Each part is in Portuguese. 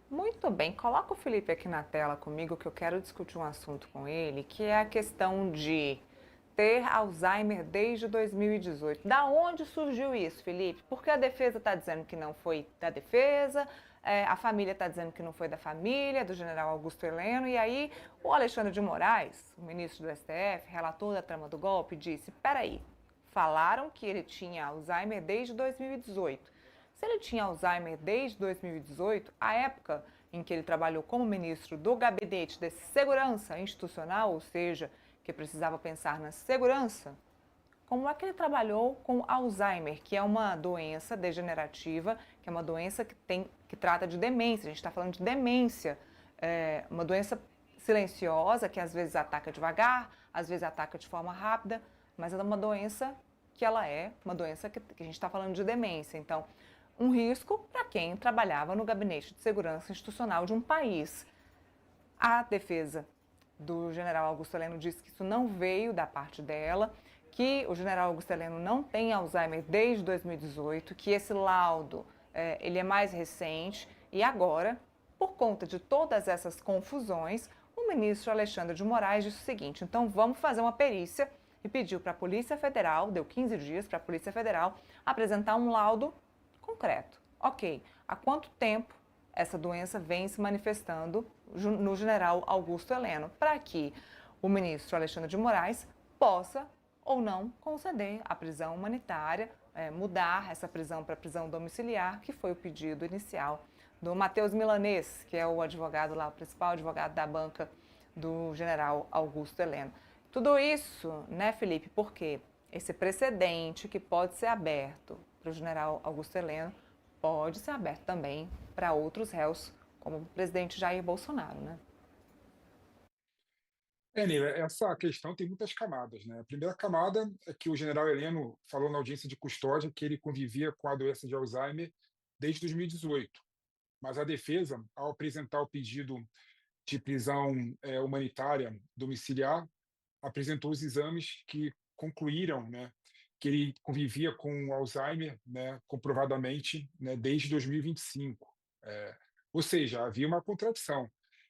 Muito bem, coloca o Felipe aqui na tela comigo que eu quero discutir um assunto com ele, que é a questão de ter Alzheimer desde 2018. Da onde surgiu isso, Felipe? Porque a defesa está dizendo que não foi da defesa, a família está dizendo que não foi da família, do general Augusto Heleno, e aí o Alexandre de Moraes, o ministro do STF, relator da trama do golpe, disse: peraí, falaram que ele tinha Alzheimer desde 2018. Se ele tinha Alzheimer desde 2018, a época em que ele trabalhou como ministro do Gabinete de Segurança Institucional, ou seja, que precisava pensar na segurança, como é que ele trabalhou com Alzheimer, que é uma doença degenerativa, que é uma doença que trata de demência. A gente está falando de demência, uma doença silenciosa que às vezes ataca devagar, às vezes ataca de forma rápida, mas é uma doença que ela é uma doença que a gente está falando de demência. Então, um risco para quem trabalhava no gabinete de segurança institucional de um país. A defesa do general Augusto Heleno disse que isso não veio da parte dela, que o general Augusto Heleno não tem Alzheimer desde 2018, que esse laudo ele é mais recente e agora, por conta de todas essas confusões, o ministro Alexandre de Moraes disse o seguinte: então vamos fazer uma perícia e pediu para a Polícia Federal, deu 15 dias para a Polícia Federal apresentar um laudo concreto. Ok, há quanto tempo essa doença vem se manifestando no general Augusto Heleno, para que o ministro Alexandre de Moraes possa ou não conceder a prisão humanitária, mudar essa prisão para prisão domiciliar, que foi o pedido inicial do Matheus Milanês, que é o advogado lá, o principal advogado da banca do general Augusto Heleno. Tudo isso, né, Felipe, porque esse precedente que pode ser aberto para o general Augusto Heleno pode ser aberto também para outros réus, como o presidente Jair Bolsonaro, né? Neila, essa questão tem muitas camadas, né? A primeira camada é que o general Heleno falou na audiência de custódia que ele convivia com a doença de Alzheimer desde 2018, mas a defesa, ao apresentar o pedido de prisão humanitária domiciliar, apresentou os exames que concluíram, né, que ele convivia com Alzheimer, né, comprovadamente, né, desde 2025. É, ou seja, havia uma contradição.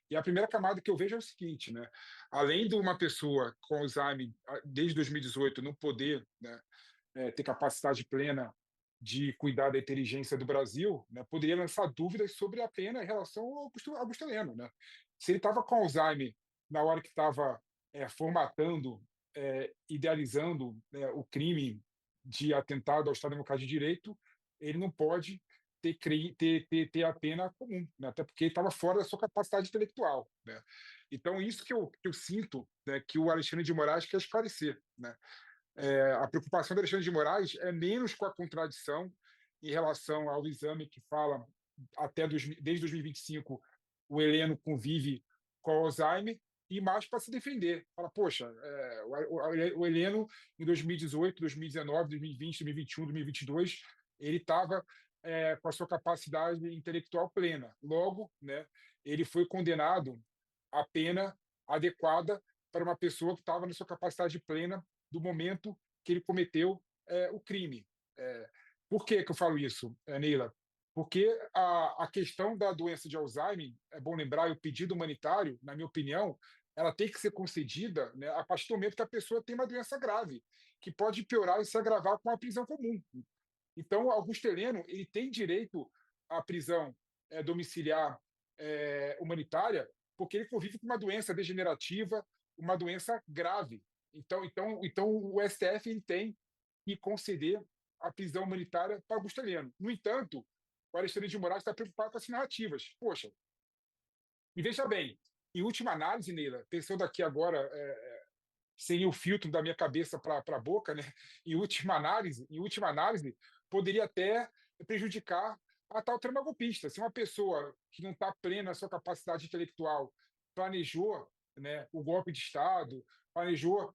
E a primeira camada que eu vejo é o seguinte, né, além de uma pessoa com Alzheimer desde 2018 não poder, né, ter capacidade plena de cuidar da inteligência do Brasil, né, poderia lançar dúvidas sobre a pena em relação ao Augusto Heleno. Né? Se ele estava com Alzheimer na hora que estava formatando, idealizando, né, o crime de atentado ao Estado Democrático de Direito, ele não pode ter a pena comum, né? Até porque ele estava fora da sua capacidade intelectual. Né? Então, isso que eu sinto, né, que o Alexandre de Moraes quer esclarecer. Né? A preocupação do Alexandre de Moraes é menos com a contradição em relação ao exame que fala desde 2025 o Heleno convive com Alzheimer e mais para se defender. Fala, poxa, o Heleno em 2018, 2019, 2020, 2021, 2022, ele estava com a sua capacidade intelectual plena. Logo, né, ele foi condenado à pena adequada para uma pessoa que estava na sua capacidade plena do momento que ele cometeu o crime. Por que eu falo isso, Neila? Porque a questão da doença de Alzheimer, é bom lembrar, e o pedido humanitário, na minha opinião, ela tem que ser concedida, né, a partir do momento que a pessoa tem uma doença grave, que pode piorar e se agravar com a prisão comum. Então, Augusto Heleno ele tem direito à prisão domiciliar humanitária, porque ele convive com uma doença degenerativa, uma doença grave. Então o STF ele tem que conceder a prisão humanitária para Augusto Heleno. No entanto, o Alexandre de Moraes está preocupado com as narrativas. Poxa, e veja bem, em última análise, Neila, pensando aqui agora sem o filtro da minha cabeça para a boca, né? Em última análise, poderia até prejudicar a tal trama golpista. Se uma pessoa que não está plena na sua capacidade intelectual planejou, né, o golpe de Estado, planejou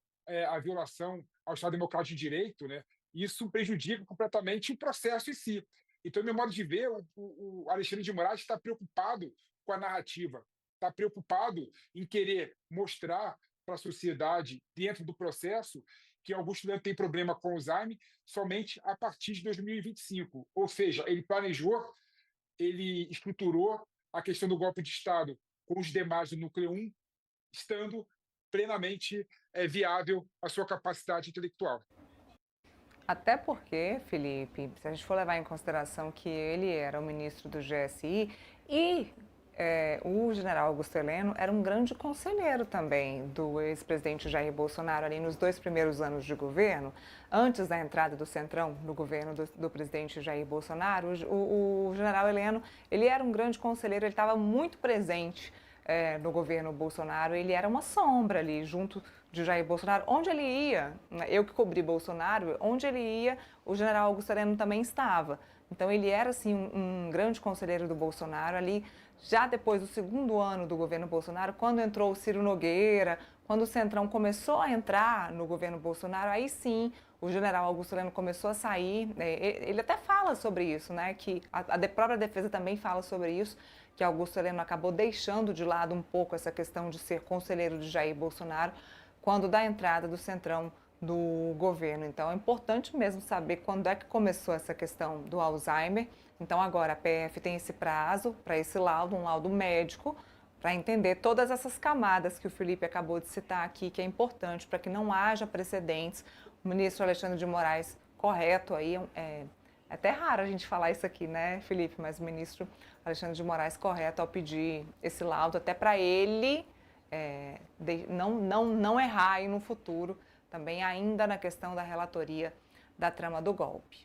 a violação ao Estado Democrático de Direito, né, isso prejudica completamente o processo em si. Então, meu modo de ver, o Alexandre de Moraes está preocupado com a narrativa, está preocupado em querer mostrar para a sociedade dentro do processo que Augusto Heleno tem problema com Alzheimer somente a partir de 2025. Ou seja, ele planejou, ele estruturou a questão do golpe de Estado com os demais do núcleo 1, estando plenamente viável a sua capacidade intelectual. Até porque, Felipe, se a gente for levar em consideração que ele era o ministro do GSI e o general Augusto Heleno era um grande conselheiro também do ex-presidente Jair Bolsonaro ali nos 2 primeiros anos de governo, antes da entrada do Centrão no governo do presidente Jair Bolsonaro, o general Heleno, ele era um grande conselheiro, ele estava muito presente no governo Bolsonaro, ele era uma sombra ali junto de Jair Bolsonaro, onde ele ia, eu que cobri Bolsonaro, onde ele ia, o general Augusto Heleno também estava. Então ele era assim um grande conselheiro do Bolsonaro ali, já depois do 2º ano do governo Bolsonaro, quando entrou o Ciro Nogueira, quando o Centrão começou a entrar no governo Bolsonaro, aí sim o general Augusto Heleno começou a sair, ele até fala sobre isso, né, que a própria defesa também fala sobre isso, que Augusto Heleno acabou deixando de lado um pouco essa questão de ser conselheiro de Jair Bolsonaro, quando da entrada do Centrão do governo. Então é importante mesmo saber quando é que começou essa questão do Alzheimer. Então agora a PF tem esse prazo para esse laudo, um laudo médico, para entender todas essas camadas que o Felipe acabou de citar aqui, que é importante para que não haja precedentes. O ministro Alexandre de Moraes, correto aí, é até raro a gente falar isso aqui, né, Felipe? Mas o ministro Alexandre de Moraes, correto ao pedir esse laudo, até para ele não errar aí no futuro, também ainda na questão da relatoria da trama do golpe.